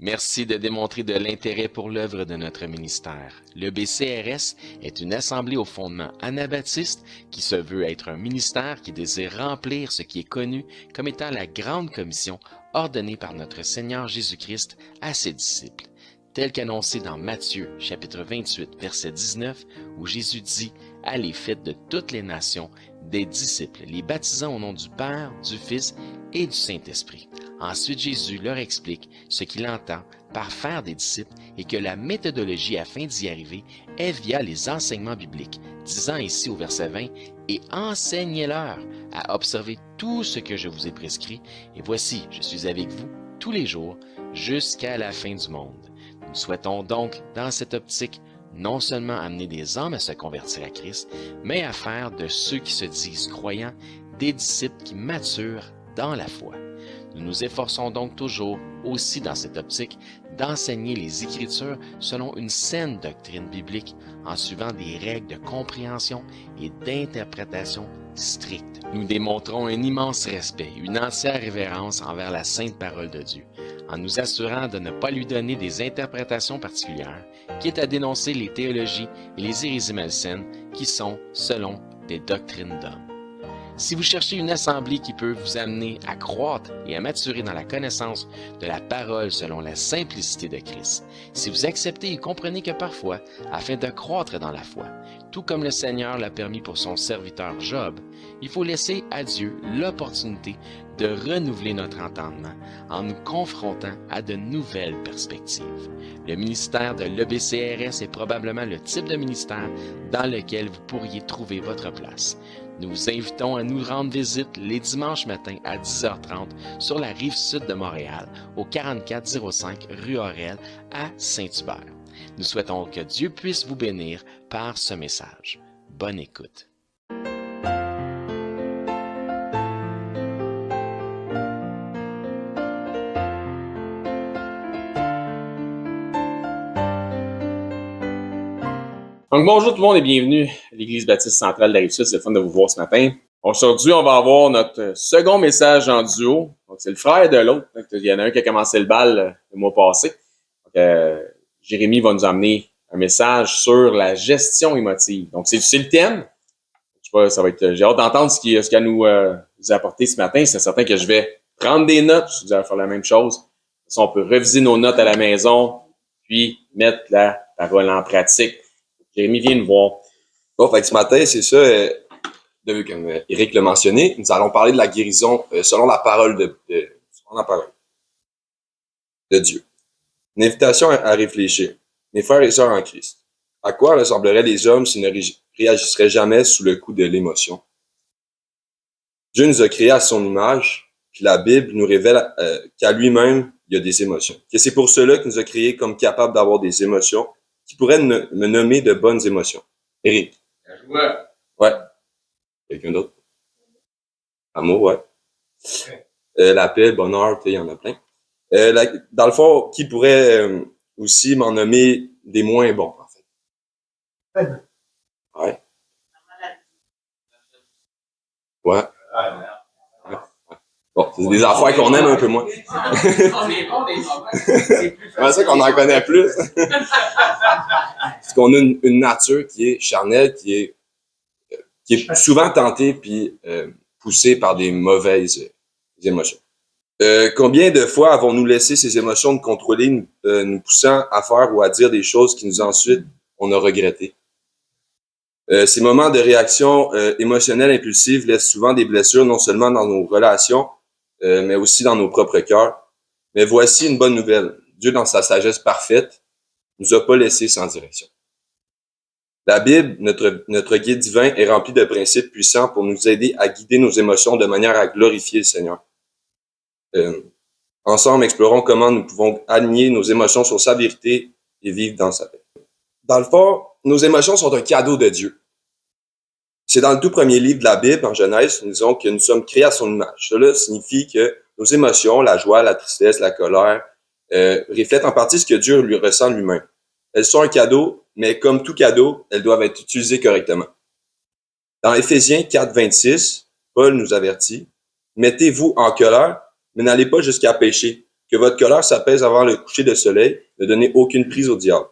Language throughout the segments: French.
Merci de démontrer de l'intérêt pour l'œuvre de notre ministère. Le BCRS est une assemblée au fondement anabaptiste qui se veut être un ministère qui désire remplir ce qui est connu comme étant la grande commission ordonnée par notre Seigneur Jésus-Christ à ses disciples, tel qu'annoncé dans Matthieu chapitre 28 verset 19 où Jésus dit « Allez, faites de toutes les nations des disciples, les baptisant au nom du Père, du Fils et du Saint-Esprit. » Ensuite, Jésus leur explique ce qu'il entend par faire des disciples et que la méthodologie afin d'y arriver est via les enseignements bibliques, disant ici au verset 20 « Et enseignez-leur à observer tout ce que je vous ai prescrit, et voici, je suis avec vous tous les jours jusqu'à la fin du monde. » Nous souhaitons donc, dans cette optique, non seulement amener des hommes à se convertir à Christ, mais à faire de ceux qui se disent croyants des disciples qui maturent dans la foi. Nous nous efforçons donc toujours, aussi dans cette optique, d'enseigner les Écritures selon une saine doctrine biblique, en suivant des règles de compréhension et d'interprétation strictes. Nous démontrons un immense respect, une entière révérence envers la sainte parole de Dieu, en nous assurant de ne pas lui donner des interprétations particulières, quitte à dénoncer les théologies et les hérésies malsaines qui sont, selon, des doctrines d'hommes. Si vous cherchez une assemblée qui peut vous amener à croître et à maturer dans la connaissance de la parole selon la simplicité de Christ, si vous acceptez et comprenez que parfois, afin de croître dans la foi, tout comme le Seigneur l'a permis pour son serviteur Job, il faut laisser à Dieu l'opportunité de renouveler notre entendement en nous confrontant à de nouvelles perspectives. Le ministère de l'EBCRS est probablement le type de ministère dans lequel vous pourriez trouver votre place. Nous vous invitons à nous rendre visite les dimanches matins à 10h30 sur la rive sud de Montréal, au 4405 rue Aurel à Saint-Hubert. Nous souhaitons que Dieu puisse vous bénir par ce message. Bonne écoute. Donc, bonjour tout le monde et bienvenue à l'Église baptiste centrale de la Rive-Sud. C'est le fun de vous voir ce matin. Aujourd'hui, on va avoir notre second message en duo. Donc, c'est le frère de l'autre. Donc, il y en a un qui a commencé le bal le mois passé. Donc, Jérémy va nous amener un message sur la gestion émotive. Donc, c'est le thème. Je sais pas, ça va être. J'ai hâte d'entendre ce qu'il a nous apporter ce matin. C'est certain que je vais prendre des notes. Je vais faire la même chose. Si on peut reviser nos notes à la maison, puis mettre la parole en pratique. Jérémy vient nous voir. Bon, fait que ce matin, c'est ça, comme Éric l'a mentionné, nous allons parler de la guérison selon la parole selon la parole de Dieu. Une invitation à réfléchir. Mes frères et sœurs en Christ, à quoi ressembleraient les hommes s'ils ne réagisseraient jamais sous le coup de l'émotion? Dieu nous a créés à son image, puis la Bible nous révèle qu'à lui-même, il y a des émotions. Que c'est pour cela qu'il nous a créés comme capables d'avoir des émotions qui pourraient me nommer de bonnes émotions. Éric. Ouais. Quelqu'un d'autre? Amour, ouais. La paix, le bonheur, il y en a plein. Dans le fond, qui pourrait aussi m'en nommer des moins bons, en fait? Ouais. Ouais. Bon, c'est des affaires qu'on aime un peu moins. C'est ça qu'on en connaît plus. Parce qu'on a une nature qui est charnelle, qui est souvent tentée puis poussée par des mauvaises émotions. Combien de fois avons-nous laissé ces émotions nous contrôler, nous poussant à faire ou à dire des choses qui nous ensuite on a regretté? Ces moments de réaction émotionnelle impulsive laissent souvent des blessures non seulement dans nos relations, mais aussi dans nos propres cœurs. Mais voici une bonne nouvelle. Dieu, dans sa sagesse parfaite, nous a pas laissés sans direction. La Bible, notre guide divin, est remplie de principes puissants pour nous aider à guider nos émotions de manière à glorifier le Seigneur. Ensemble, explorons comment nous pouvons aligner nos émotions sur sa vérité et vivre dans sa paix. Dans le fond, nos émotions sont un cadeau de Dieu. C'est dans le tout premier livre de la Bible, en Genèse, nous disons que nous sommes créés à son image. Cela signifie que nos émotions, la joie, la tristesse, la colère, reflètent en partie ce que Dieu lui ressent lui-même. Elles sont un cadeau, mais comme tout cadeau, elles doivent être utilisées correctement. Dans Éphésiens 4, 26, Paul nous avertit « Mettez-vous en colère, mais n'allez pas jusqu'à pécher, Que votre colère s'apaise avant le coucher de soleil, ne donnez aucune prise au diable.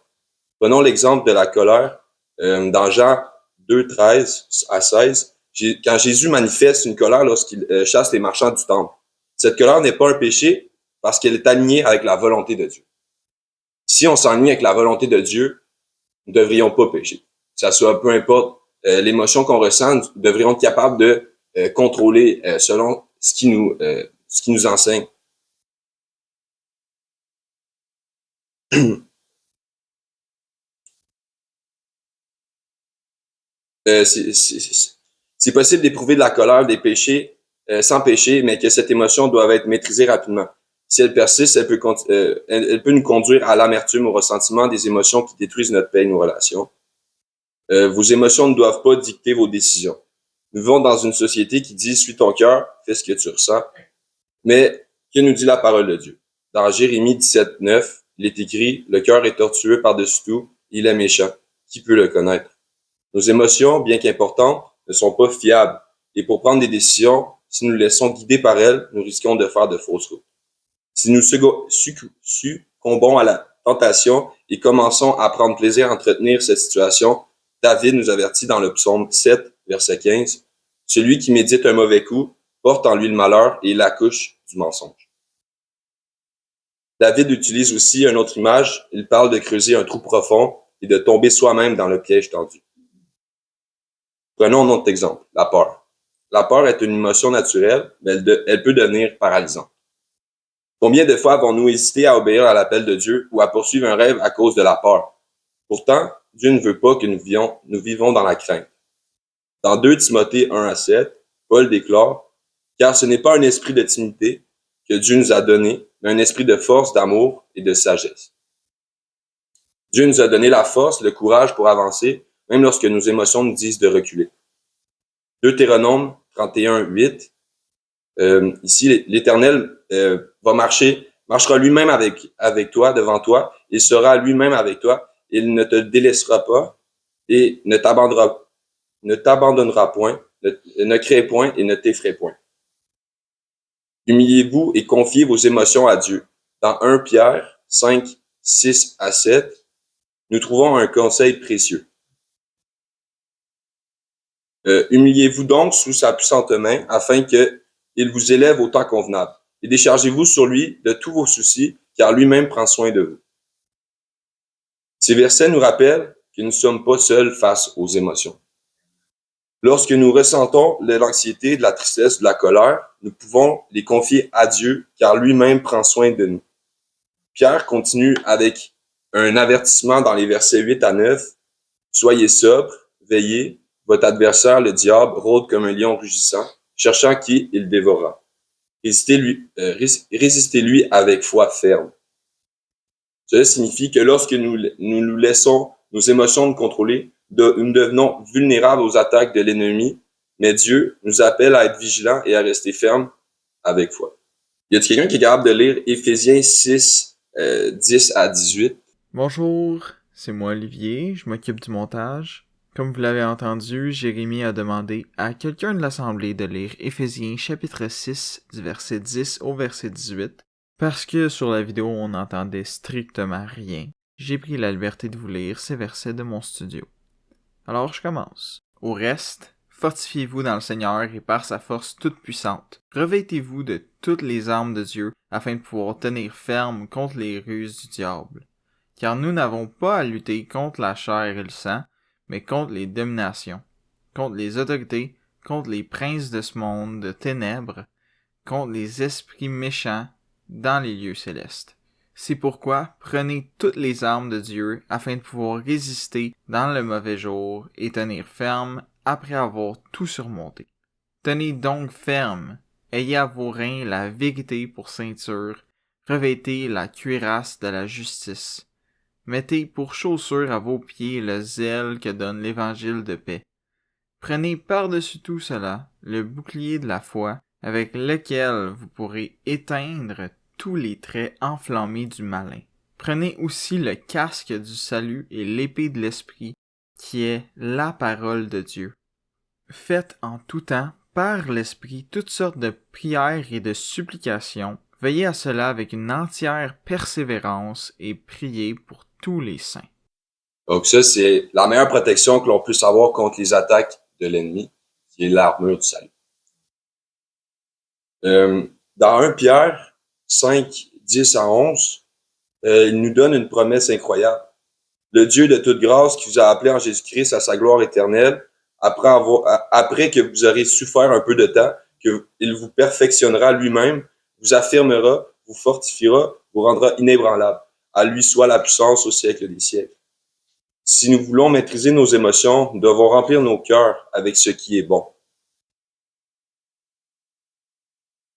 Prenons l'exemple de la colère dans Jean 2, 13 à 16. Quand Jésus manifeste une colère lorsqu'il chasse les marchands du temple, cette colère n'est pas un péché parce qu'elle est alignée avec la volonté de Dieu. Si on s'enligne avec la volonté de Dieu, nous ne devrions pas pécher. Que ça soit peu importe l'émotion qu'on ressent, nous devrions être capables de contrôler selon ce qui nous enseigne. C'est possible d'éprouver de la colère, des péchés sans péché, mais que cette émotion doit être maîtrisée rapidement. Si elle persiste, elle peut nous conduire à l'amertume, au ressentiment, des émotions qui détruisent notre paix et nos relations. Vos émotions ne doivent pas dicter vos décisions. Nous vivons dans une société qui dit « suis ton cœur, fais ce que tu ressens ». Mais que nous dit la parole de Dieu? Dans Jérémie 17, 9, il est écrit « Le cœur est tortueux par-dessus tout, il est méchant. Qui peut le connaître? » Nos émotions, bien qu'importantes, ne sont pas fiables. Et pour prendre des décisions, si nous nous laissons guider par elles, nous risquons de faire de fausses routes. Si nous succombons à la tentation et commençons à prendre plaisir à entretenir cette situation, David nous avertit dans le psaume 7, verset 15, « Celui qui médite un mauvais coup porte en lui le malheur et l'accouche du mensonge. » David utilise aussi une autre image. Il parle de creuser un trou profond et de tomber soi-même dans le piège tendu. Prenons un autre exemple, la peur. La peur est une émotion naturelle, mais elle peut devenir paralysante. Combien de fois avons-nous hésité à obéir à l'appel de Dieu ou à poursuivre un rêve à cause de la peur? Pourtant, Dieu ne veut pas que nous vivons dans la crainte. Dans 2 Timothée 1 à 7, Paul déclare « Car ce n'est pas un esprit de timidité que Dieu nous a donné, mais un esprit de force, d'amour et de sagesse. » Dieu nous a donné la force, le courage pour avancer, même lorsque nos émotions nous disent de reculer. Deutéronome 31, 8. Ici, l'Éternel marchera lui-même avec toi, devant toi, il sera lui-même avec toi, il ne te délaissera pas et ne t'abandonnera point, ne crée point et ne t'effraie point. Humiliez-vous et confiez vos émotions à Dieu. Dans 1 Pierre 5, 6 à 7, nous trouvons un conseil précieux. Humiliez-vous donc sous sa puissante main, afin qu'il vous élève au temps convenable. Et déchargez-vous sur lui de tous vos soucis, car lui-même prend soin de vous. Ces versets nous rappellent que nous ne sommes pas seuls face aux émotions. Lorsque nous ressentons de l'anxiété, de la tristesse, de la colère, nous pouvons les confier à Dieu, car lui-même prend soin de nous. Pierre continue avec un avertissement dans les versets 8 à 9. « Soyez sobres, veillez. Votre adversaire, le diable, rôde comme un lion rugissant, cherchant qui il dévorera. Résistez-lui avec foi ferme. » Cela signifie que lorsque nous laissons nos émotions nous contrôler, nous devenons vulnérables aux attaques de l'ennemi, mais Dieu nous appelle à être vigilants et à rester fermes avec foi. Y a-t-il quelqu'un qui est capable de lire Éphésiens 6, 10 à 18? Bonjour, c'est moi Olivier, je m'occupe du montage. Comme vous l'avez entendu, Jérémie a demandé à quelqu'un de l'Assemblée de lire Éphésiens chapitre 6 du verset 10 au verset 18. Parce que sur la vidéo on n'entendait strictement rien, j'ai pris la liberté de vous lire ces versets de mon studio. Alors je commence. Au reste, fortifiez-vous dans le Seigneur et par sa force toute puissante. Revêtez-vous de toutes les armes de Dieu afin de pouvoir tenir ferme contre les ruses du diable. Car nous n'avons pas à lutter contre la chair et le sang, mais contre les dominations, contre les autorités, contre les princes de ce monde de ténèbres, contre les esprits méchants dans les lieux célestes. C'est pourquoi prenez toutes les armes de Dieu afin de pouvoir résister dans le mauvais jour et tenir ferme après avoir tout surmonté. Tenez donc ferme, ayez à vos reins la vérité pour ceinture, revêtez la cuirasse de la justice. Mettez pour chaussure à vos pieds le zèle que donne l'évangile de paix. Prenez par-dessus tout cela le bouclier de la foi, avec lequel vous pourrez éteindre tous les traits enflammés du malin. Prenez aussi le casque du salut et l'épée de l'esprit, qui est la parole de Dieu. Faites en tout temps, par l'esprit, toutes sortes de prières et de supplications. Veillez à cela avec une entière persévérance et priez pour tous les saints. Donc ça, c'est la meilleure protection que l'on puisse avoir contre les attaques de l'ennemi, qui est l'armure du salut. Dans 1 Pierre 5, 10 à 11, il nous donne une promesse incroyable. Le Dieu de toute grâce qui vous a appelé en Jésus-Christ à sa gloire éternelle, après que vous aurez souffert un peu de temps, qu'il vous perfectionnera lui-même, vous affirmera, vous fortifiera, vous rendra inébranlable. À lui soit la puissance au siècle des siècles. Si nous voulons maîtriser nos émotions, nous devons remplir nos cœurs avec ce qui est bon.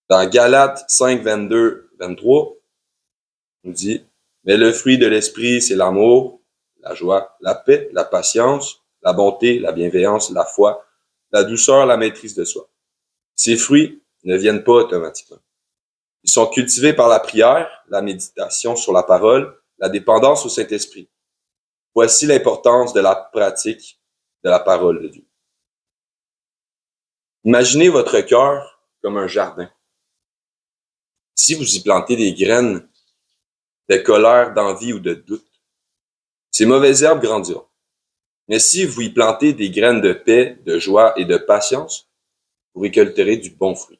Dans Galates 5, 22, 23, on nous dit, mais le fruit de l'esprit, c'est l'amour, la joie, la paix, la patience, la bonté, la bienveillance, la foi, la douceur, la maîtrise de soi. Ces fruits ne viennent pas automatiquement. Ils sont cultivés par la prière, la méditation sur la parole, la dépendance au Saint-Esprit. Voici l'importance de la pratique de la parole de Dieu. Imaginez votre cœur comme un jardin. Si vous y plantez des graines de colère, d'envie ou de doute, ces mauvaises herbes grandiront. Mais si vous y plantez des graines de paix, de joie et de patience, vous récolterez du bon fruit.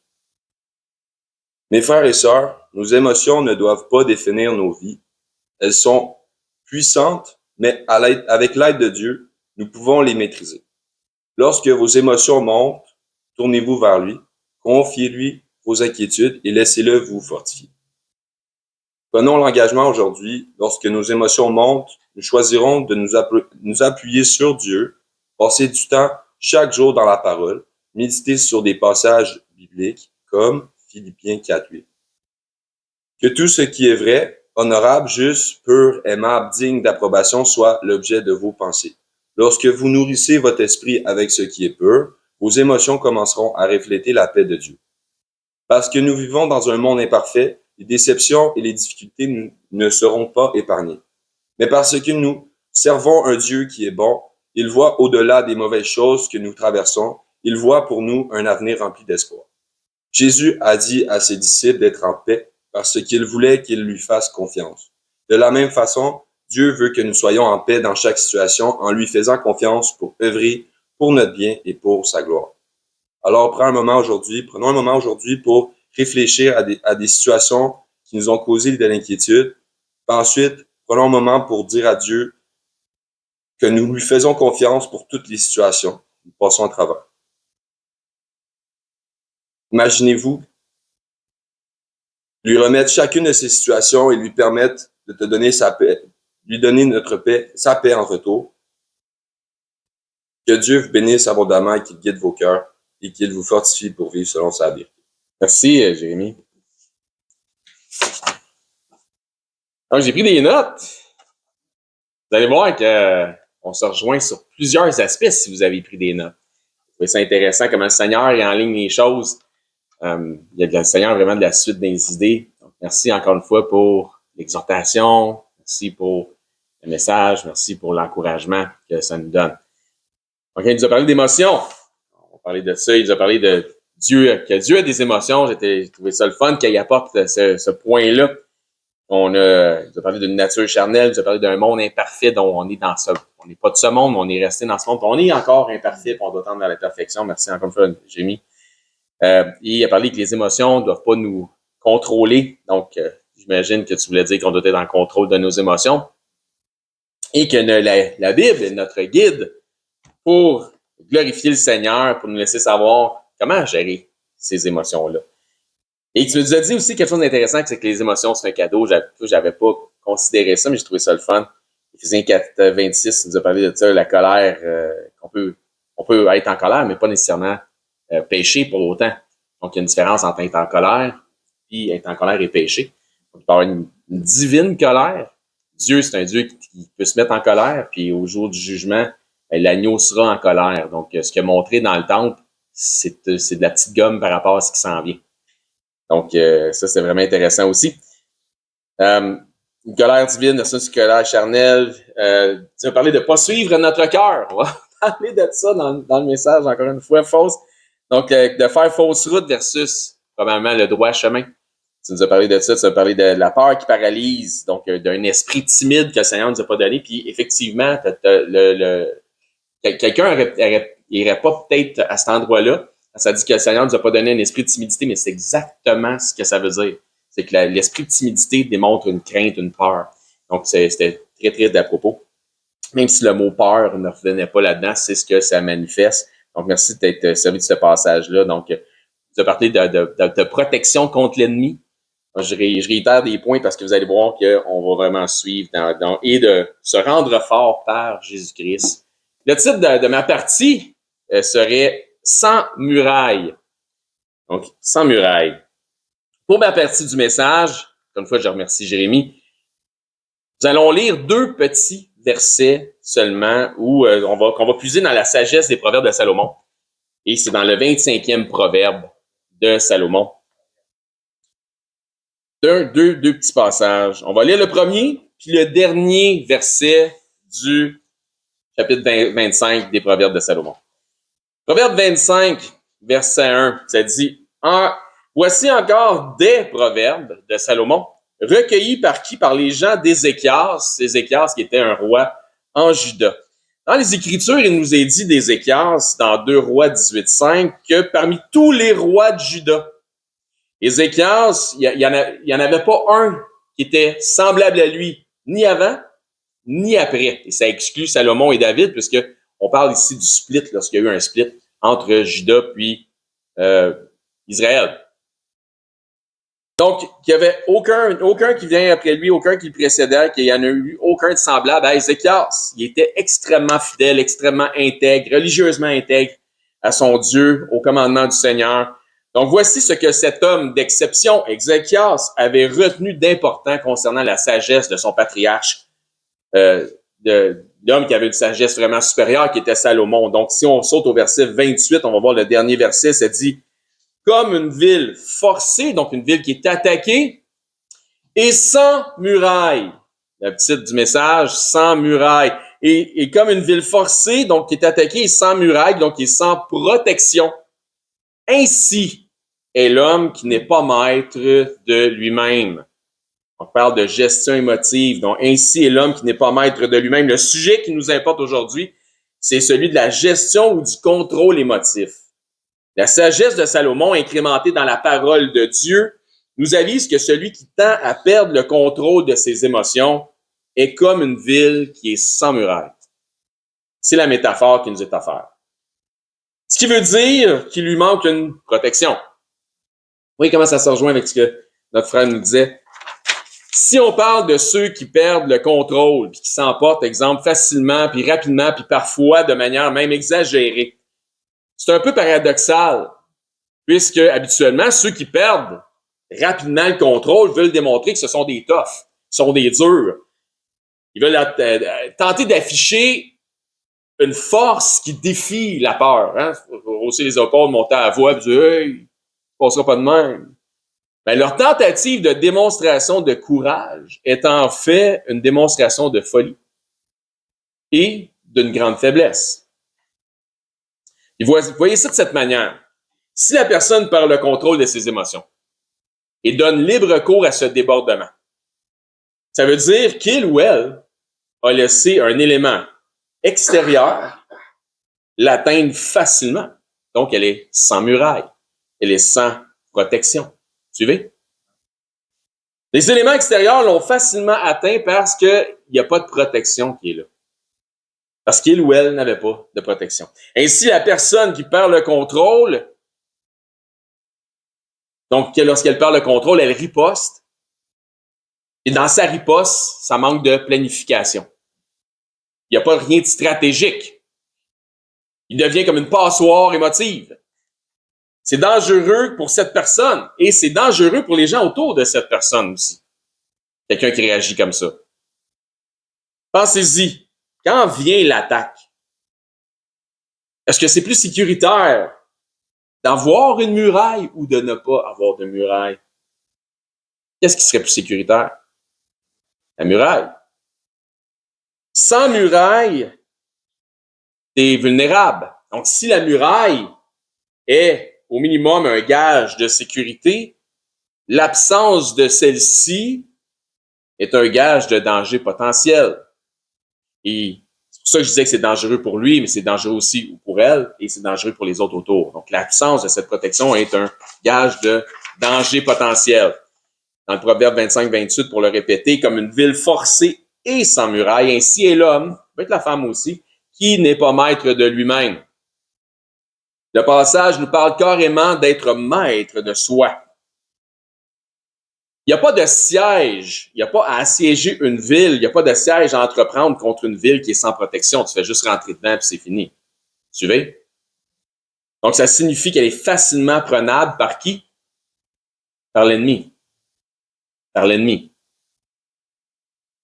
Mes frères et sœurs, nos émotions ne doivent pas définir nos vies. Elles sont puissantes, mais avec l'aide de Dieu, nous pouvons les maîtriser. Lorsque vos émotions montent, tournez-vous vers lui, confiez-lui vos inquiétudes et laissez-le vous fortifier. Prenons l'engagement aujourd'hui, lorsque nos émotions montent, nous choisirons de nous appuyer sur Dieu, passer du temps chaque jour dans la parole, méditer sur des passages bibliques comme Philippiens 4:8. Que tout ce qui est vrai, honorable, juste, pur, aimable, digne d'approbation soit l'objet de vos pensées. Lorsque vous nourrissez votre esprit avec ce qui est pur, vos émotions commenceront à refléter la paix de Dieu. Parce que nous vivons dans un monde imparfait, les déceptions et les difficultés ne seront pas épargnées. Mais parce que nous servons un Dieu qui est bon, il voit au-delà des mauvaises choses que nous traversons, il voit pour nous un avenir rempli d'espoir. Jésus a dit à ses disciples d'être en paix parce qu'il voulait qu'ils lui fassent confiance. De la même façon, Dieu veut que nous soyons en paix dans chaque situation en lui faisant confiance pour œuvrer pour notre bien et pour sa gloire. Alors, prenons un moment aujourd'hui pour réfléchir à des situations qui nous ont causé de l'inquiétude. Ensuite, prenons un moment pour dire à Dieu que nous lui faisons confiance pour toutes les situations. Nous passons à travers. Imaginez-vous lui remettre chacune de ces situations et lui permettre de te donner sa paix, lui donner notre paix, sa paix en retour. Que Dieu vous bénisse abondamment et qu'il guide vos cœurs et qu'il vous fortifie pour vivre selon sa vérité. Merci, Jérémy. Donc, j'ai pris des notes. Vous allez voir qu'on se rejoint sur plusieurs aspects si vous avez pris des notes. Vous trouvez ça intéressant comment le Seigneur est en ligne les choses. Il y a le Seigneur vraiment de la suite des idées. Donc, merci encore une fois pour l'exhortation. Merci pour le message. Merci pour l'encouragement que ça nous donne. Donc, il nous a parlé d'émotions. On va parler de ça. Il nous a parlé de Dieu, que Dieu a des émotions. J'ai trouvé ça le fun qu'il apporte ce point-là. Il nous a parlé d'une nature charnelle. Il nous a parlé d'un monde imparfait dont on est dans ça. On n'est pas de ce monde, mais on est resté dans ce monde. On est encore imparfait, puis on doit tendre à la perfection. Merci encore une fois, Jérémy. Il a parlé que les émotions ne doivent pas nous contrôler. Donc, j'imagine que tu voulais dire qu'on doit être en contrôle de nos émotions. Et que la Bible est notre guide pour glorifier le Seigneur, pour nous laisser savoir comment gérer ces émotions-là. Et tu nous as dit aussi quelque chose d'intéressant, c'est que les émotions, c'est un cadeau. J'avais pas considéré ça, mais j'ai trouvé ça le fun. Éphésiens 4, 26 nous a parlé de ça, la colère, on peut être en colère, mais pas nécessairement pécher pour autant. Donc, il y a une différence entre être en colère et être en colère et pécher. Donc, il peut y avoir une divine colère. Dieu, c'est un Dieu qui peut se mettre en colère, puis au jour du jugement, l'agneau sera en colère. Donc, ce qu'il a montré dans le temple, c'est de la petite gomme par rapport à ce qui s'en vient. Donc, ça, c'est vraiment intéressant aussi. Une colère divine versus une colère charnelle. Tu as parlé de ne pas suivre notre cœur. On va parler de ça dans le message, encore une fois, fausse. Donc, de faire fausse route versus probablement le droit chemin. Tu nous as parlé de ça, tu nous as parlé de la peur qui paralyse, donc d'un esprit timide que le Seigneur nous a pas donné. Puis effectivement, quelqu'un irait pas peut-être à cet endroit-là. Ça dit que le Seigneur nous a pas donné un esprit de timidité, mais c'est exactement ce que ça veut dire. C'est que l'esprit de timidité démontre une crainte, une peur. Donc c'était très, très à propos. Même si le mot peur ne revenait pas là-dedans, c'est ce que ça manifeste. Donc merci d'être servi de ce passage-là. Donc, tu as parlé de protection contre l'ennemi. Je réitère des points parce que vous allez voir qu'on va vraiment suivre et de se rendre fort par Jésus-Christ. Le titre de ma partie serait « Sans murailles ». Donc, « Sans murailles ». Pour ma partie du message, encore une fois, je remercie Jérémie, nous allons lire 2 petits versets seulement où qu'on va puiser dans la sagesse des proverbes de Salomon. Et c'est dans le 25e proverbe de Salomon. Deux petits passages. On va lire le premier, puis le dernier verset du chapitre 25 des Proverbes de Salomon. Proverbe 25, verset 1, ça dit « Voici encore des proverbes de Salomon, recueillis par qui? Par les gens d'Ézéchias, Ézéchias qui était un roi en Juda. » Dans les Écritures, il nous est dit d'Ézéchias, dans 2 Rois 18:5, que parmi tous les rois de Juda, Ézéchias, il y en avait pas un qui était semblable à lui, ni avant, ni après. Et ça exclut Salomon et David, puisque on parle ici du split, lorsqu'il y a eu un split entre Juda puis Israël. Donc, il n'y avait aucun qui vient après lui, aucun qui le précédait, qu'il n'y en a eu aucun de semblable à Ézéchias. Il était extrêmement fidèle, extrêmement intègre, religieusement intègre à son Dieu, au commandement du Seigneur. Donc, voici ce que cet homme d'exception, Ézéchias, avait retenu d'important concernant la sagesse de son patriarche, l'homme qui avait une sagesse vraiment supérieure, qui était Salomon. Donc, si on saute au verset 28, on va voir le dernier verset, ça dit « Comme une ville forcée », donc une ville qui est attaquée, et sans muraille. Le titre du message, « Sans muraille ». Et comme une ville forcée, donc qui est attaquée et sans muraille, donc qui est sans protection. Ainsi est l'homme qui n'est pas maître de lui-même. On parle de gestion émotive. Donc, ainsi est l'homme qui n'est pas maître de lui-même. Le sujet qui nous importe aujourd'hui, c'est celui de la gestion ou du contrôle émotif. La sagesse de Salomon, incrémentée dans la parole de Dieu, nous avise que celui qui tend à perdre le contrôle de ses émotions est comme une ville qui est sans muraille. C'est la métaphore qui nous est offerte. Ce qui veut dire qu'il lui manque une protection. Vous voyez comment ça se rejoint avec ce que notre frère nous disait. Si on parle de ceux qui perdent le contrôle, puis qui s'emportent, exemple, facilement, puis rapidement, puis parfois de manière même exagérée, c'est un peu paradoxal, puisque habituellement, ceux qui perdent rapidement le contrôle veulent démontrer que ce sont des toughs, sont des durs. Ils veulent tenter d'afficher une force qui défie la peur. Hein? Hausser les épaules, monter à la voix, puis dire « Hey, passera pas de même. » Ben, leur tentative de démonstration de courage est en fait une démonstration de folie et d'une grande faiblesse. Et vous voyez ça de cette manière. Si la personne perd le contrôle de ses émotions et donne libre cours à ce débordement, ça veut dire qu'il ou elle a laissé un élément extérieur l'atteindre facilement. Donc, elle est sans muraille. Elle est sans protection. Suivez? Les éléments extérieurs l'ont facilement atteint parce qu'il n'y a pas de protection qui est là. Parce qu'il ou elle n'avait pas de protection. Ainsi, la personne qui perd le contrôle, donc lorsqu'elle perd le contrôle, elle riposte. Et dans sa riposte, ça manque de planification. Il n'y a pas rien de stratégique. Il devient comme une passoire émotive. C'est dangereux pour cette personne et c'est dangereux pour les gens autour de cette personne aussi. Quelqu'un qui réagit comme ça. Pensez-y, quand vient l'attaque, est-ce que c'est plus sécuritaire d'avoir une muraille ou de ne pas avoir de muraille? Qu'est-ce qui serait plus sécuritaire? La muraille. Sans muraille, t'es vulnérable. Donc, si la muraille est au minimum un gage de sécurité, l'absence de celle-ci est un gage de danger potentiel. Et c'est pour ça que je disais que c'est dangereux pour lui, mais c'est dangereux aussi pour elle et c'est dangereux pour les autres autour. Donc, l'absence de cette protection est un gage de danger potentiel. Dans le Proverbe 25-28, pour le répéter, comme une ville forcée et sans muraille, ainsi est l'homme, peut-être la femme aussi, qui n'est pas maître de lui-même. Le passage nous parle carrément d'être maître de soi. Il n'y a pas de siège, il n'y a pas à assiéger une ville, il n'y a pas de siège à entreprendre contre une ville qui est sans protection. Tu fais juste rentrer dedans et c'est fini. Suivez? Donc, ça signifie qu'elle est facilement prenable par qui? Par l'ennemi. Par l'ennemi.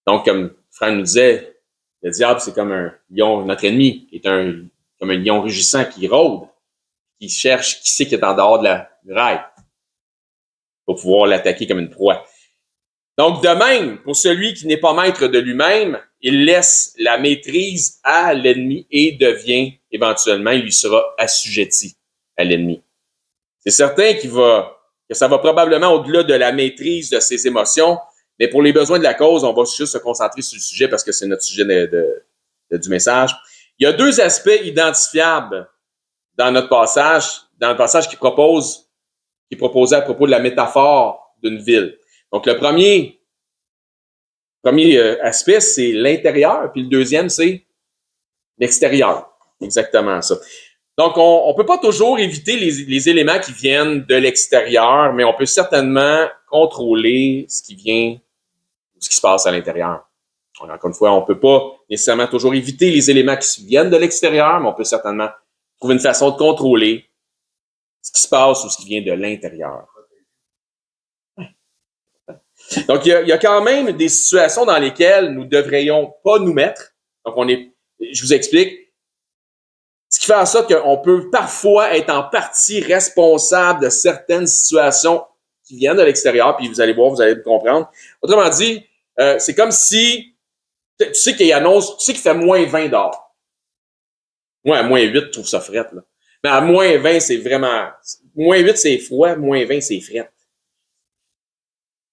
Donc, comme Franck nous disait, le diable, c'est comme un lion, notre ennemi, est comme un lion rugissant qui rôde, qui cherche qui c'est qui est en dehors de la muraille pour pouvoir l'attaquer comme une proie. Donc, de même, pour celui qui n'est pas maître de lui-même, il laisse la maîtrise à l'ennemi et devient, éventuellement, il lui sera assujetti à l'ennemi. C'est certain que ça va probablement au-delà de la maîtrise de ses émotions, mais pour les besoins de la cause, on va juste se concentrer sur le sujet parce que c'est notre sujet du message. Il y a deux aspects identifiables dans le passage qui proposait à propos de la métaphore d'une ville. Donc, le premier aspect, c'est l'intérieur, puis le deuxième, c'est l'extérieur. Exactement ça. Donc, on ne peut pas toujours éviter les éléments qui viennent de l'extérieur, mais on peut certainement contrôler ce qui se passe à l'intérieur. Encore une fois, on ne peut pas nécessairement toujours éviter les éléments qui viennent de l'extérieur, mais on peut certainement trouver une façon de contrôler ce qui se passe ou ce qui vient de l'intérieur. Donc, il y a quand même des situations dans lesquelles nous ne devrions pas nous mettre. Donc, je vous explique. Ce qui fait en sorte qu'on peut parfois être en partie responsable de certaines situations qui viennent de l'extérieur, puis vous allez voir, vous allez comprendre. Autrement dit, c'est comme si tu sais qu'il fait moins 20 dehors. Moi, à moins 8, je trouve ça fret, là. Mais à moins 20, c'est vraiment... Moins 8, c'est froid, moins 20, c'est fret.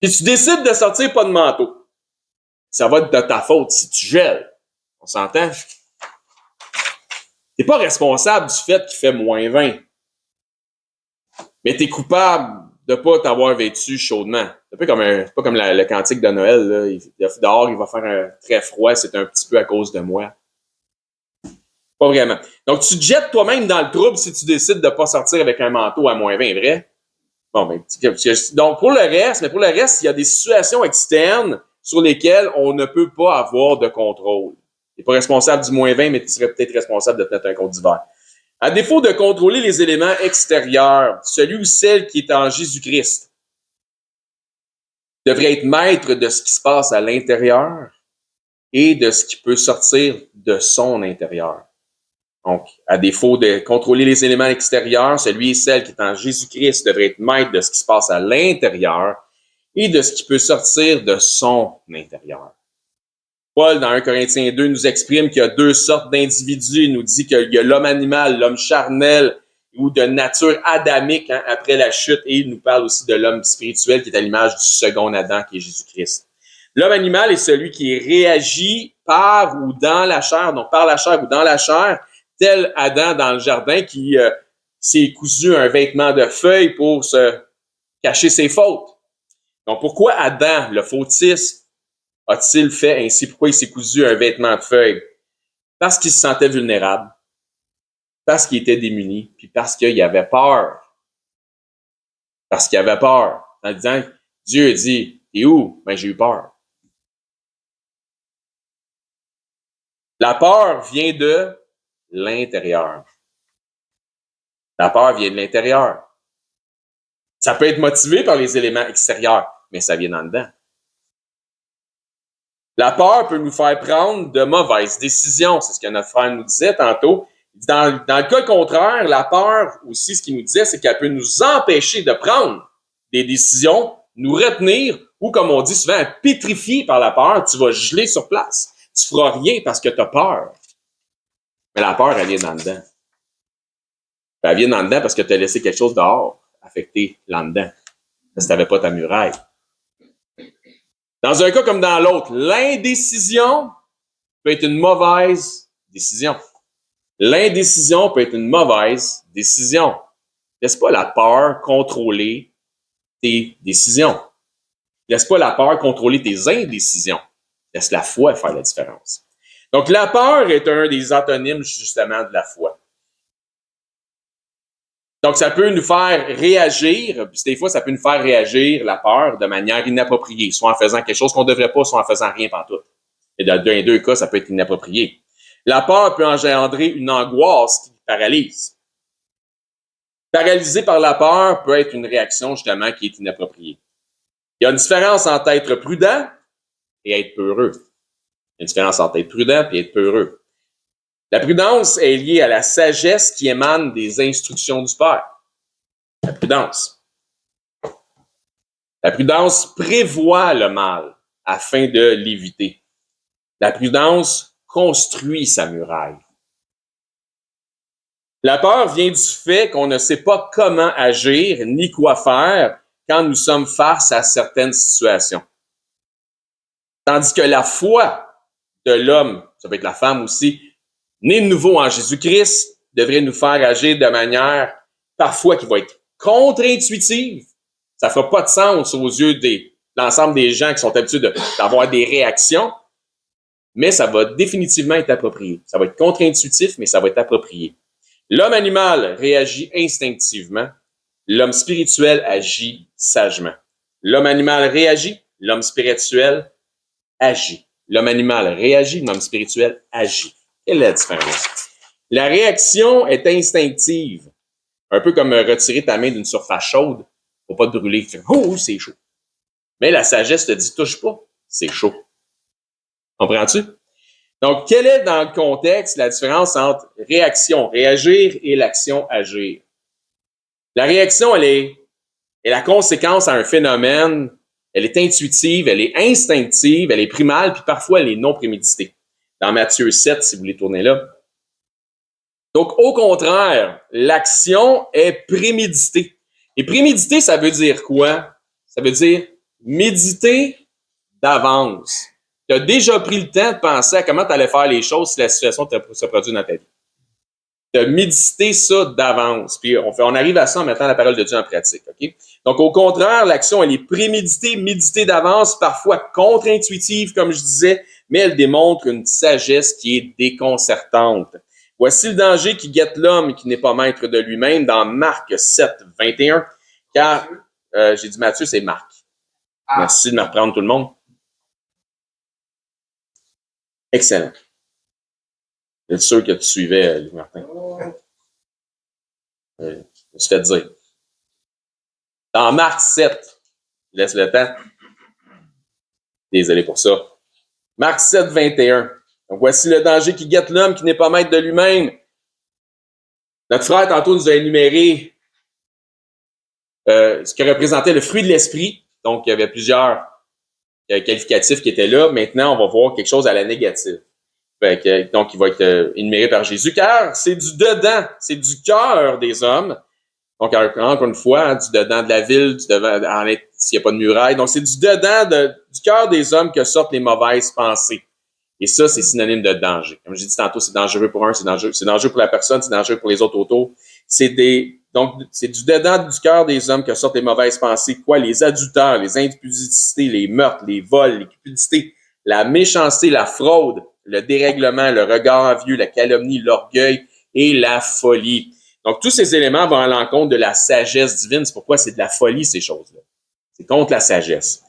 Puis tu décides de sortir pas de manteau. Ça va être de ta faute si tu gèles. On s'entend? T'es pas responsable du fait qu'il fait moins 20. Mais t'es coupable de pas t'avoir vêtu chaudement. C'est pas comme le cantique de Noël, là. Dehors, il va faire très froid, c'est un petit peu à cause de moi. Pas vraiment. Donc, tu te jettes toi-même dans le trouble si tu décides de pas sortir avec un manteau à moins 20, vrai? Bon, ben, donc, pour le reste, il y a des situations externes sur lesquelles on ne peut pas avoir de contrôle. Tu n'es pas responsable du moins 20, mais tu serais peut-être responsable de te mettre un compte d'hiver. À défaut de contrôler les éléments extérieurs, celui ou celle qui est en Jésus-Christ devrait être maître de ce qui se passe à l'intérieur et de ce qui peut sortir de son intérieur. Donc, à défaut de contrôler les éléments extérieurs, celui et celle qui est en Jésus-Christ devrait être maître de ce qui se passe à l'intérieur et de ce qui peut sortir de son intérieur. Paul, dans 1 Corinthiens 2, nous exprime qu'il y a deux sortes d'individus. Il nous dit qu'il y a l'homme animal, l'homme charnel ou de nature adamique après la chute, et il nous parle aussi de l'homme spirituel qui est à l'image du second Adam qui est Jésus-Christ. L'homme animal est celui qui réagit par ou dans la chair, donc par la chair ou dans la chair, tel Adam dans le jardin qui s'est cousu un vêtement de feuilles pour se cacher ses fautes. Donc, pourquoi Adam, le fautif, a-t-il fait ainsi? Pourquoi il s'est cousu un vêtement de feuilles? Parce qu'il se sentait vulnérable, parce qu'il était démuni, puis parce qu'il avait peur. Parce qu'il avait peur. En disant, Dieu dit, « T'es où? » Ben, j'ai eu peur. La peur vient de l'intérieur. La peur vient de l'intérieur. Ça peut être motivé par les éléments extérieurs, mais ça vient en dedans. La peur peut nous faire prendre de mauvaises décisions. C'est ce que notre frère nous disait tantôt. Dans le cas contraire, la peur aussi, ce qu'il nous disait, c'est qu'elle peut nous empêcher de prendre des décisions, nous retenir, ou comme on dit souvent, pétrifier par la peur. Tu vas geler sur place. Tu feras rien parce que tu as peur. Mais la peur, elle vient en dedans. Elle vient en dedans parce que tu as laissé quelque chose dehors affecter là-dedans. parce que tu n'avais pas ta muraille. Dans un cas comme dans l'autre, l'indécision peut être une mauvaise décision. L'indécision peut être une mauvaise décision. Laisse pas la peur contrôler tes décisions. Laisse pas la peur contrôler tes indécisions. Laisse la foi faire la différence. Donc, la peur est un des antonymes, justement, de la foi. Donc, ça peut nous faire réagir, puis des fois, ça peut nous faire réagir, la peur, de manière inappropriée, soit en faisant quelque chose qu'on ne devrait pas, soit en faisant rien pantoute. Et dans les deux cas, ça peut être inapproprié. La peur peut engendrer une angoisse qui paralyse. Paralysé par la peur peut être une réaction, justement, qui est inappropriée. Il y a une différence entre être prudent et être peureux. Il y a une différence entre être prudent et être peureux. La prudence est liée à la sagesse qui émane des instructions du Père. La prudence. La prudence prévoit le mal afin de l'éviter. La prudence construit sa muraille. La peur vient du fait qu'on ne sait pas comment agir ni quoi faire quand nous sommes face à certaines situations. Tandis que la foi de l'homme, ça peut être la femme aussi, né de nouveau en Jésus-Christ, devrait nous faire agir de manière parfois qui va être contre-intuitive. Ça ne fera pas de sens aux yeux de l'ensemble des gens qui sont habitués d'avoir des réactions, mais ça va définitivement être approprié. Ça va être contre-intuitif, mais ça va être approprié. L'homme animal réagit instinctivement. L'homme spirituel agit sagement. L'homme animal réagit, l'homme spirituel agit. L'homme animal réagit, l'homme spirituel agit. Quelle est la différence? La réaction est instinctive. Un peu comme retirer ta main d'une surface chaude pour pas te brûler. Oh, c'est chaud. Mais la sagesse te dit, touche pas, c'est chaud. Comprends-tu? Donc, quelle est dans le contexte la différence entre réaction, réagir, et l'action, agir? La réaction, elle est la conséquence à un phénomène, elle est intuitive, elle est instinctive, elle est primale, puis parfois elle est non préméditée. Dans Matthieu 7, si vous voulez tourner là. Donc, au contraire, l'action est préméditée. Et préméditer, ça veut dire quoi? Ça veut dire méditer d'avance. Tu as déjà pris le temps de penser à comment tu allais faire les choses si la situation se produit dans ta vie. Tu as médité ça d'avance. Puis on arrive à ça en mettant la parole de Dieu en pratique. Okay? Donc, au contraire, l'action, elle est préméditée, méditée d'avance, parfois contre-intuitive, comme je disais, mais elle démontre une sagesse qui est déconcertante. Voici le danger qui guette l'homme qui n'est pas maître de lui-même dans Marc 7, 21. Car, j'ai dit Matthieu, c'est Marc. Merci de me reprendre tout le monde. Excellent. Je suis sûr que tu suivais, Luc Martin. Je me suis fait dire. Dans Marc 7, je laisse le temps. Désolé pour ça. Marc 7, 21. Donc, voici le danger qui guette l'homme qui n'est pas maître de lui-même. Notre frère, tantôt, nous a énuméré ce qui représentait le fruit de l'esprit. Donc, il y avait plusieurs qualificatifs qui étaient là. Maintenant, on va voir quelque chose à la négative. Donc, il va être énuméré par Jésus, car c'est du dedans, c'est du cœur des hommes. Donc, encore une fois, du dedans de la ville, du devant, s'il n'y a pas de muraille. Donc, c'est du dedans du cœur des hommes que sortent les mauvaises pensées. Et ça, c'est synonyme de danger. Comme j'ai dit tantôt, c'est dangereux pour un, c'est dangereux pour la personne, c'est dangereux pour les autres autour. Donc, c'est du dedans du cœur des hommes que sortent les mauvaises pensées. Quoi? Les adultères, les impudicités, les meurtres, les vols, les cupidités, la méchanceté, la fraude, le dérèglement, le regard envieux, la calomnie, l'orgueil et la folie. Donc, tous ces éléments vont à l'encontre de la sagesse divine. C'est pourquoi c'est de la folie, ces choses-là. C'est contre la sagesse.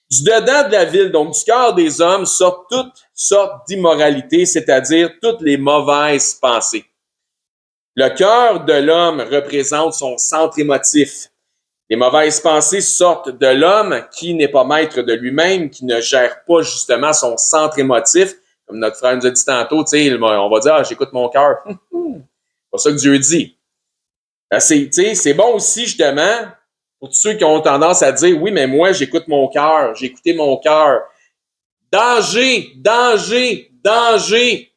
Du dedans de la ville, donc du cœur des hommes, sortent toutes sortes d'immoralités, c'est-à-dire toutes les mauvaises pensées. Le cœur de l'homme représente son centre émotif. Les mauvaises pensées sortent de l'homme qui n'est pas maître de lui-même, qui ne gère pas justement son centre émotif. Comme notre frère nous a dit tantôt, tu sais, on va dire, j'écoute mon cœur. C'est pas ça que Dieu dit. C'est bon aussi, justement, pour tous ceux qui ont tendance à dire, oui, mais moi, j'écoute mon cœur, j'ai écouté mon cœur. Danger, danger, danger.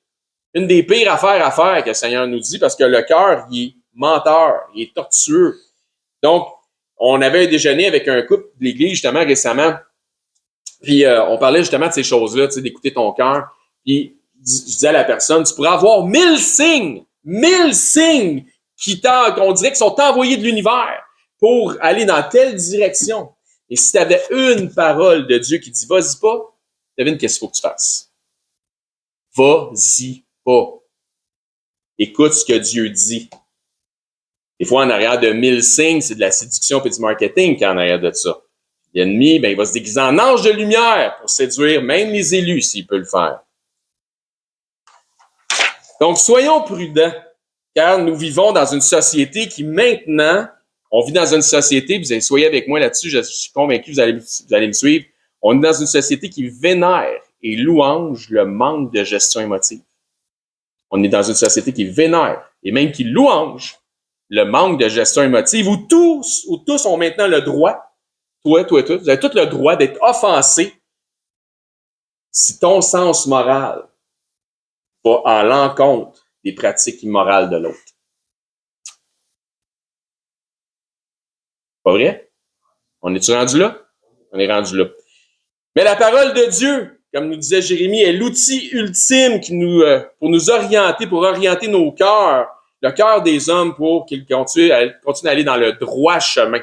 Une des pires affaires à faire que le Seigneur nous dit, parce que le cœur, il est menteur, il est tortueux. Donc, on avait un déjeuner avec un couple de l'église, justement, récemment. Puis, on parlait justement de ces choses-là, tu sais, d'écouter ton cœur. Puis, je disais à la personne, tu pourrais avoir 1000 signes qu'on dirait qu'ils sont envoyés de l'univers pour aller dans telle direction. Et si tu avais une parole de Dieu qui dit, vas-y pas, devine qu'est-ce qu'il faut que tu fasses. Vas-y pas. Écoute ce que Dieu dit. Des fois, en arrière de 1000 signes, c'est de la séduction et du marketing qui est en arrière de ça. L'ennemi, ben, il va se déguiser en ange de lumière pour séduire même les élus s'il peut le faire. Donc, soyons prudents, car nous vivons dans une société qui maintenant, on vit dans une société, vous allez soyez avec moi là-dessus, je suis convaincu, vous allez me suivre, on est dans une société qui vénère et louange le manque de gestion émotive. On est dans une société qui vénère et même qui louange le manque de gestion émotive, où tous ont maintenant le droit, toi, vous avez tous le droit d'être offensés si ton sens moral va à l'encontre des pratiques immorales de l'autre. Pas vrai? On est-tu rendu là? On est rendu là. Mais la parole de Dieu, comme nous disait Jérémie, est l'outil ultime pour nous orienter, pour orienter nos cœurs, le cœur des hommes pour qu'ils continuent à aller dans le droit chemin,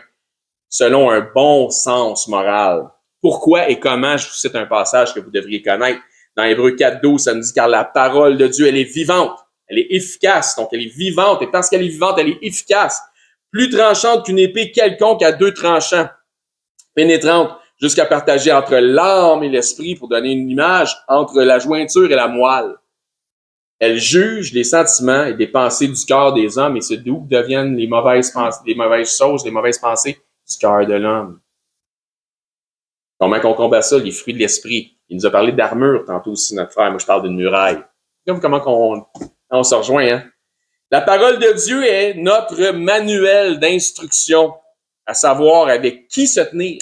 selon un bon sens moral. Pourquoi et comment? Je vous cite un passage que vous devriez connaître. Dans Hébreux 4:12, ça nous dit, car la parole de Dieu, elle est vivante, elle est efficace. Donc, elle est vivante, et parce qu'elle est vivante, elle est efficace. Plus tranchante qu'une épée quelconque à 2 tranchants, pénétrante jusqu'à partager entre l'âme et l'esprit pour donner une image entre la jointure et la moelle. Elle juge les sentiments et les pensées du cœur des hommes, et c'est d'où deviennent les mauvaises pensées, les mauvaises choses, les mauvaises pensées du cœur de l'homme. Comment qu'on combat ça? Les fruits de l'esprit. Il nous a parlé d'armure tantôt aussi, notre frère. Moi, je parle d'une muraille. Comment on se rejoint, hein? La parole de Dieu est notre manuel d'instruction, à savoir avec qui se tenir,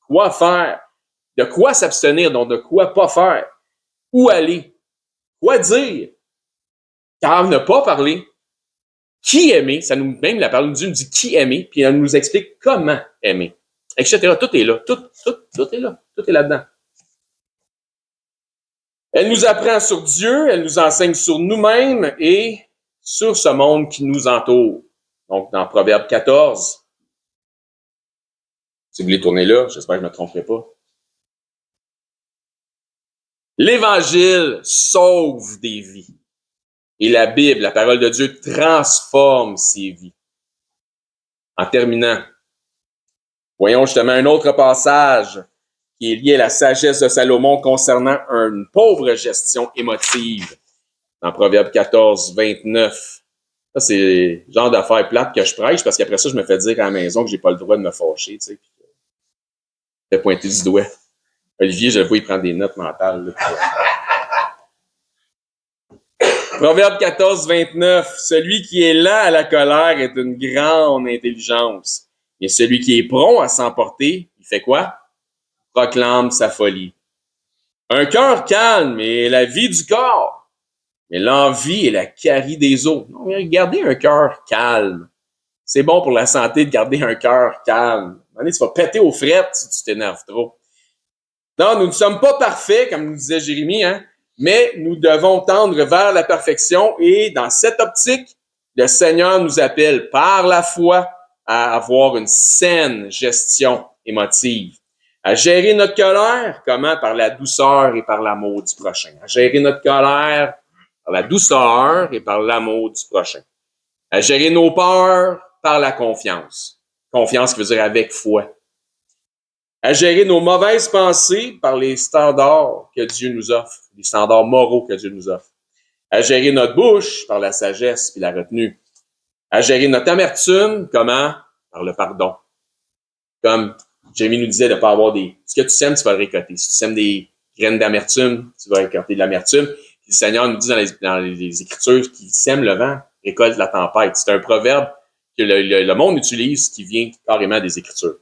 quoi faire, de quoi s'abstenir, donc de quoi pas faire, où aller, quoi dire, car ne pas parler, qui aimer, même la parole de Dieu nous dit qui aimer, puis elle nous explique comment aimer, etc. Tout est là, tout est là, tout est là-dedans. Elle nous apprend sur Dieu, elle nous enseigne sur nous-mêmes et sur ce monde qui nous entoure. Donc, dans Proverbe 14, si vous voulez tourner là, j'espère que je ne me tromperai pas. L'Évangile sauve des vies. Et la Bible, la parole de Dieu, transforme ces vies. En terminant, voyons justement un autre passage qui est lié à la sagesse de Salomon concernant une pauvre gestion émotive. Dans Proverbe 14, 29. Ça, c'est le genre d'affaires plates que je prêche, parce qu'après ça, je me fais dire à la maison que j'ai pas le droit de me fâcher, tu sais. Je fais pointer du doigt. Olivier, je le vois, il prend des notes mentales, là. Proverbe 14, 29. Celui qui est lent à la colère est une grande intelligence. Et celui qui est prompt à s'emporter, il fait quoi? Proclame sa folie. Un cœur calme est la vie du corps, mais l'envie est la carie des os. Non, mais gardez un cœur calme. C'est bon pour la santé de garder un cœur calme. À un moment donné, tu vas péter aux frettes si tu t'énerves trop. Non, nous ne sommes pas parfaits, comme nous disait Jérémie, hein, mais nous devons tendre vers la perfection et dans cette optique, le Seigneur nous appelle par la foi à avoir une saine gestion émotive. À gérer notre colère, comment? Par la douceur et par l'amour du prochain. À gérer notre colère par la douceur et par l'amour du prochain. À gérer nos peurs par la confiance. Confiance qui veut dire avec foi. À gérer nos mauvaises pensées par les standards que Dieu nous offre, les standards moraux que Dieu nous offre. À gérer notre bouche par la sagesse et la retenue. À gérer notre amertume, comment? Par le pardon. Comme Jérémie nous disait de ne pas avoir ce que tu sèmes, tu vas le récolter. Si tu sèmes des graines d'amertume, tu vas récolter de l'amertume. Puis le Seigneur nous dit dans les Écritures qu'il sème le vent, récolte la tempête. C'est un proverbe que le monde utilise qui vient carrément des Écritures.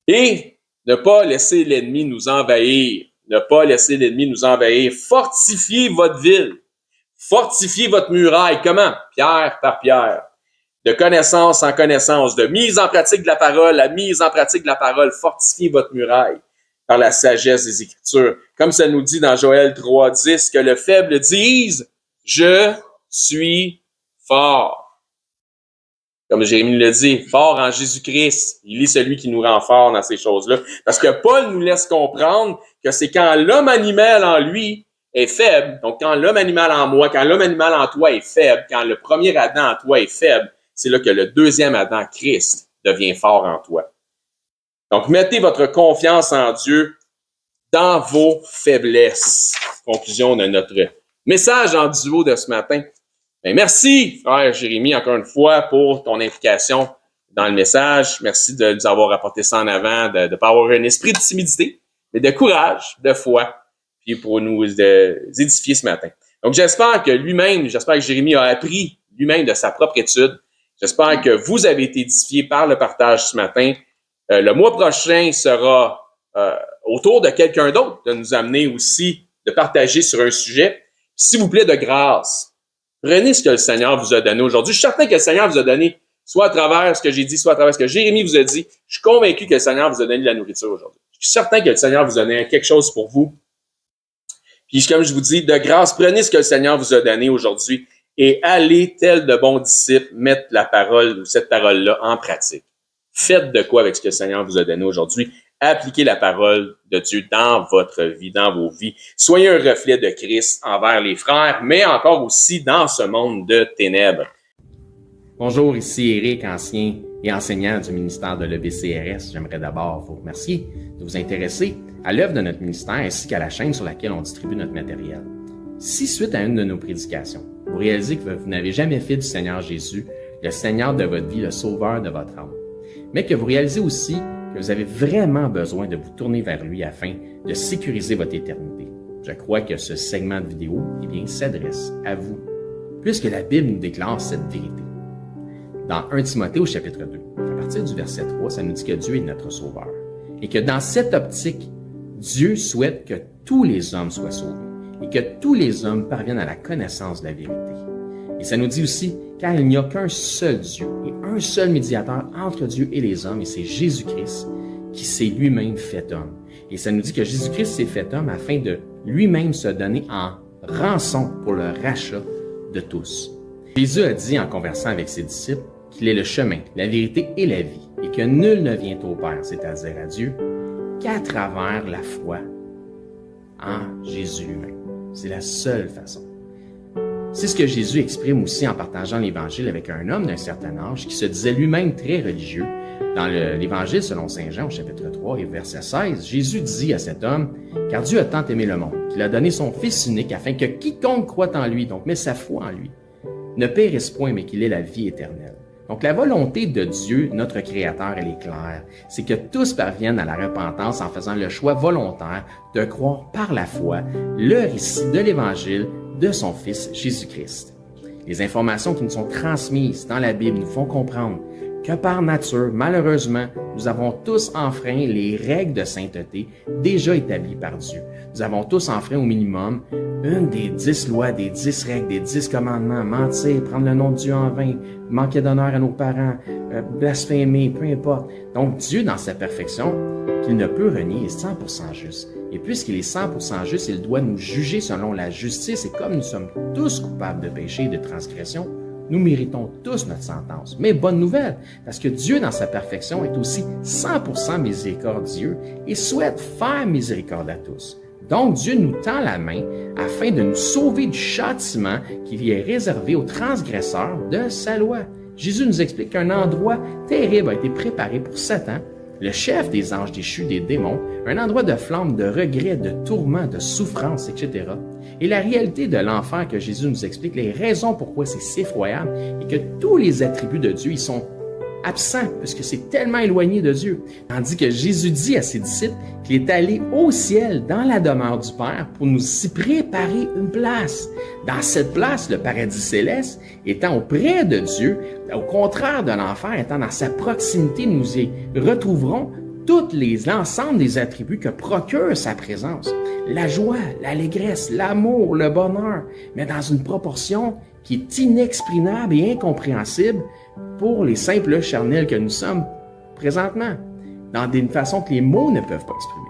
Et ne pas laisser l'ennemi nous envahir. Ne pas laisser l'ennemi nous envahir. Fortifiez votre ville. Fortifiez votre muraille. Comment? Pierre par pierre. de connaissance en connaissance, de mise en pratique de la parole, la mise en pratique de la parole, fortifiez votre muraille par la sagesse des Écritures. Comme ça nous dit dans Joël 3:10, que le faible dise « Je suis fort ». Comme Jérémie le dit, fort en Jésus-Christ. Il est celui qui nous rend fort dans ces choses-là. Parce que Paul nous laisse comprendre que c'est quand l'homme animal en lui est faible, donc quand l'homme animal en moi, quand l'homme animal en toi est faible, quand le premier Adam en toi est faible, c'est là que le deuxième Adam, Christ, devient fort en toi. Donc, mettez votre confiance en Dieu dans vos faiblesses. Conclusion de notre message en duo de ce matin. Bien, merci, frère Jérémie, encore une fois, pour ton implication dans le message. Merci de nous avoir apporté ça en avant, de ne pas avoir un esprit de timidité, mais de courage, de foi, puis pour nous édifier ce matin. Donc, j'espère que Jérémie a appris lui-même de sa propre étude. J'espère que vous avez été édifiés par le partage ce matin. Le mois prochain sera autour de quelqu'un d'autre de nous amener aussi, de partager sur un sujet. S'il vous plaît, de grâce, prenez ce que le Seigneur vous a donné aujourd'hui. Je suis certain que le Seigneur vous a donné, soit à travers ce que j'ai dit, soit à travers ce que Jérémie vous a dit. Je suis convaincu que le Seigneur vous a donné de la nourriture aujourd'hui. Je suis certain que le Seigneur vous a donné quelque chose pour vous. Puis, comme je vous dis, de grâce, prenez ce que le Seigneur vous a donné aujourd'hui et allez, tels de bons disciples, mettre la parole ou cette parole-là en pratique. Faites de quoi avec ce que le Seigneur vous a donné aujourd'hui. Appliquez la parole de Dieu dans votre vie, dans vos vies. Soyez un reflet de Christ envers les frères, mais encore aussi dans ce monde de ténèbres. Bonjour, ici Éric, ancien et enseignant du ministère de l'EBCRS. J'aimerais d'abord vous remercier de vous intéresser à l'œuvre de notre ministère ainsi qu'à la chaîne sur laquelle on distribue notre matériel. Si, suite à une de nos prédications, vous réalisez que vous n'avez jamais fait du Seigneur Jésus le Seigneur de votre vie, le Sauveur de votre âme, mais que vous réalisez aussi que vous avez vraiment besoin de vous tourner vers lui afin de sécuriser votre éternité, je crois que ce segment de vidéo s'adresse à vous, puisque la Bible nous déclare cette vérité. Dans 1 Timothée au chapitre 2, à partir du verset 3, ça nous dit que Dieu est notre Sauveur et que dans cette optique, Dieu souhaite que tous les hommes soient sauvés et que tous les hommes parviennent à la connaissance de la vérité. Et ça nous dit aussi, car il n'y a qu'un seul Dieu et un seul médiateur entre Dieu et les hommes, et c'est Jésus-Christ qui s'est lui-même fait homme. Et ça nous dit que Jésus-Christ s'est fait homme afin de lui-même se donner en rançon pour le rachat de tous. Jésus a dit en conversant avec ses disciples qu'il est le chemin, la vérité et la vie, et que nul ne vient au Père, c'est-à-dire à Dieu, qu'à travers la foi en Jésus lui-même. C'est la seule façon. C'est ce que Jésus exprime aussi en partageant l'Évangile avec un homme d'un certain âge qui se disait lui-même très religieux. Dans l'Évangile selon saint Jean, au chapitre 3 et verset 16, Jésus dit à cet homme « Car Dieu a tant aimé le monde, qu'il a donné son Fils unique, afin que quiconque croit en lui, donc met sa foi en lui, ne périsse point, mais qu'il ait la vie éternelle. » Donc la volonté de Dieu, notre Créateur, elle est claire. C'est que tous parviennent à la repentance en faisant le choix volontaire de croire par la foi le récit de l'Évangile de son Fils Jésus-Christ. Les informations qui nous sont transmises dans la Bible nous font comprendre que par nature, malheureusement, nous avons tous enfreint les règles de sainteté déjà établies par Dieu. Nous avons tous enfreint au minimum une des 10 lois, des 10 règles, des 10 commandements, mentir, prendre le nom de Dieu en vain, manquer d'honneur à nos parents, blasphémer, peu importe. Donc Dieu, dans sa perfection, qu'il ne peut renier, est 100% juste. Et puisqu'il est 100% juste, il doit nous juger selon la justice. Et comme nous sommes tous coupables de péché et de transgression, nous méritons tous notre sentence. Mais bonne nouvelle, parce que Dieu, dans sa perfection, est aussi 100% miséricordieux et souhaite faire miséricorde à tous. Donc, Dieu nous tend la main afin de nous sauver du châtiment qui est réservé aux transgresseurs de sa loi. Jésus nous explique qu'un endroit terrible a été préparé pour Satan, le chef des anges déchus, des démons, un endroit de flamme, de regret, de tourment, de souffrance, etc. Et la réalité de l'enfer que Jésus nous explique, les raisons pourquoi c'est si effroyable, et que tous les attributs de Dieu, ils sont absents, parce que c'est tellement éloigné de Dieu. Tandis que Jésus dit à ses disciples qu'il est allé au ciel, dans la demeure du Père, pour nous y préparer une place. Dans cette place, le paradis céleste, étant auprès de Dieu, au contraire de l'enfer, étant dans sa proximité, nous y retrouverons l'ensemble des attributs que procure sa présence. La joie, l'allégresse, l'amour, le bonheur, mais dans une proportion qui est inexprimable et incompréhensible pour les simples charnels que nous sommes présentement, dans une façon que les mots ne peuvent pas exprimer.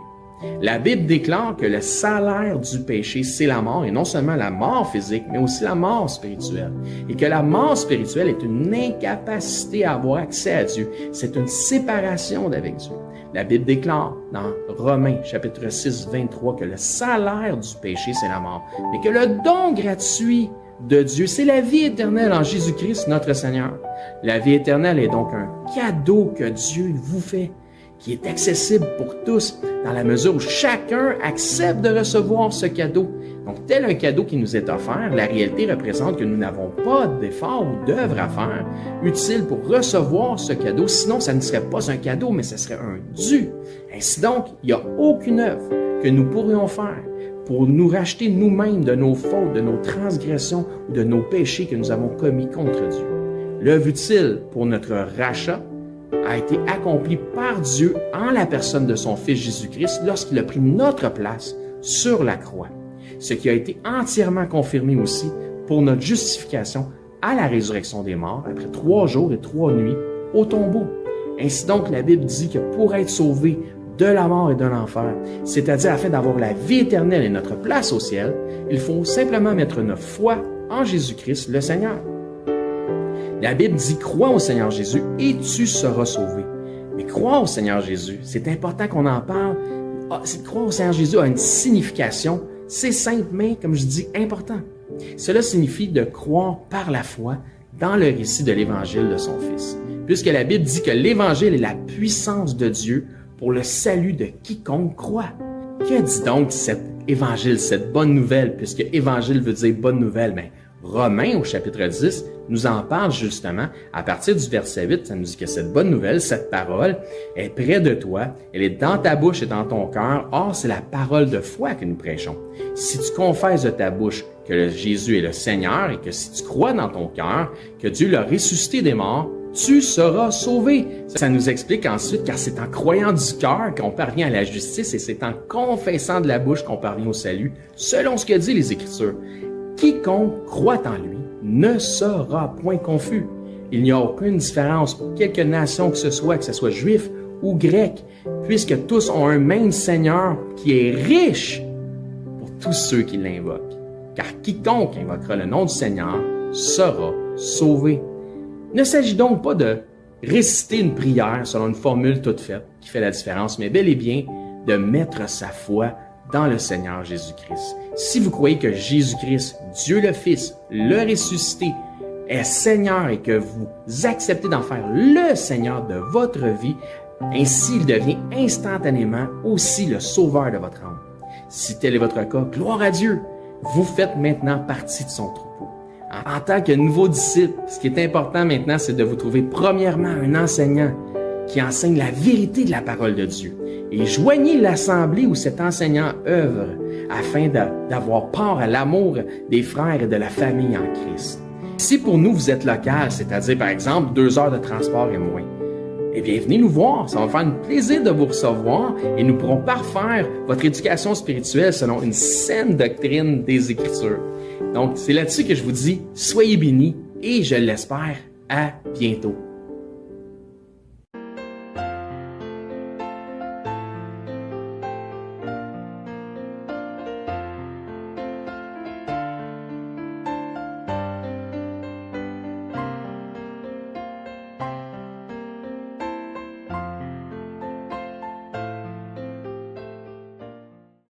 La Bible déclare que le salaire du péché, c'est la mort, et non seulement la mort physique, mais aussi la mort spirituelle. Et que la mort spirituelle est une incapacité à avoir accès à Dieu. C'est une séparation d'avec Dieu. La Bible déclare dans Romains, chapitre 6, 23, que le salaire du péché, c'est la mort, mais que le don gratuit de Dieu, c'est la vie éternelle en Jésus-Christ, notre Seigneur. La vie éternelle est donc un cadeau que Dieu vous fait, qui est accessible pour tous, dans la mesure où chacun accepte de recevoir ce cadeau. Donc, tel un cadeau qui nous est offert, la réalité représente que nous n'avons pas d'effort ou d'œuvre à faire utile pour recevoir ce cadeau. Sinon, ça ne serait pas un cadeau, mais ce serait un dû. Ainsi donc, il n'y a aucune œuvre que nous pourrions faire pour nous racheter nous-mêmes de nos fautes, de nos transgressions ou de nos péchés que nous avons commis contre Dieu. L'œuvre utile pour notre rachat a été accomplie par Dieu en la personne de son Fils Jésus-Christ lorsqu'il a pris notre place sur la croix. Ce qui a été entièrement confirmé aussi pour notre justification à la résurrection des morts après 3 jours et 3 nuits au tombeau. Ainsi donc, la Bible dit que pour être sauvé de la mort et de l'enfer, c'est-à-dire afin d'avoir la vie éternelle et notre place au ciel, il faut simplement mettre notre foi en Jésus-Christ, le Seigneur. La Bible dit « Crois au Seigneur Jésus et tu seras sauvé ». Mais croire au Seigneur Jésus, c'est important qu'on en parle. Croire au Seigneur Jésus a une signification. C'est simple, mais, comme je dis, important. Cela signifie de croire par la foi dans le récit de l'Évangile de son Fils. Puisque la Bible dit que l'Évangile est la puissance de Dieu pour le salut de quiconque croit. Que dit donc cet Évangile, cette bonne nouvelle, puisque Évangile veut dire bonne nouvelle? Mais Romains, au chapitre 10, nous en parle justement. À partir du verset 8, ça nous dit que cette bonne nouvelle, cette parole, est près de toi, elle est dans ta bouche et dans ton cœur. Or, c'est la parole de foi que nous prêchons. Si tu confesses de ta bouche que Jésus est le Seigneur et que si tu crois dans ton cœur que Dieu l'a ressuscité des morts, tu seras sauvé. Ça nous explique ensuite, car c'est en croyant du cœur qu'on parvient à la justice et c'est en confessant de la bouche qu'on parvient au salut, selon ce que dit les Écritures. Quiconque croit en lui ne sera point confus. Il n'y a aucune différence pour quelque nation que ce soit juif ou grec, puisque tous ont un même Seigneur qui est riche pour tous ceux qui l'invoquent. Car quiconque invoquera le nom du Seigneur sera sauvé. Il ne s'agit donc pas de réciter une prière selon une formule toute faite qui fait la différence, mais bel et bien de mettre sa foi dans le Seigneur Jésus-Christ. Si vous croyez que Jésus-Christ, Dieu le Fils, le ressuscité, est Seigneur et que vous acceptez d'en faire le Seigneur de votre vie, ainsi il devient instantanément aussi le sauveur de votre âme. Si tel est votre cas, gloire à Dieu, vous faites maintenant partie de son troupeau. En tant que nouveau disciple, ce qui est important maintenant, c'est de vous trouver premièrement un enseignant qui enseigne la vérité de la parole de Dieu. Et joignez l'assemblée où cet enseignant œuvre afin d'avoir part à l'amour des frères et de la famille en Christ. Si pour nous vous êtes local, c'est-à-dire par exemple 2 heures de transport et moins, eh bien venez nous voir, ça va me faire un plaisir de vous recevoir et nous pourrons parfaire votre éducation spirituelle selon une saine doctrine des Écritures. Donc c'est là-dessus que je vous dis, soyez bénis et je l'espère, à bientôt.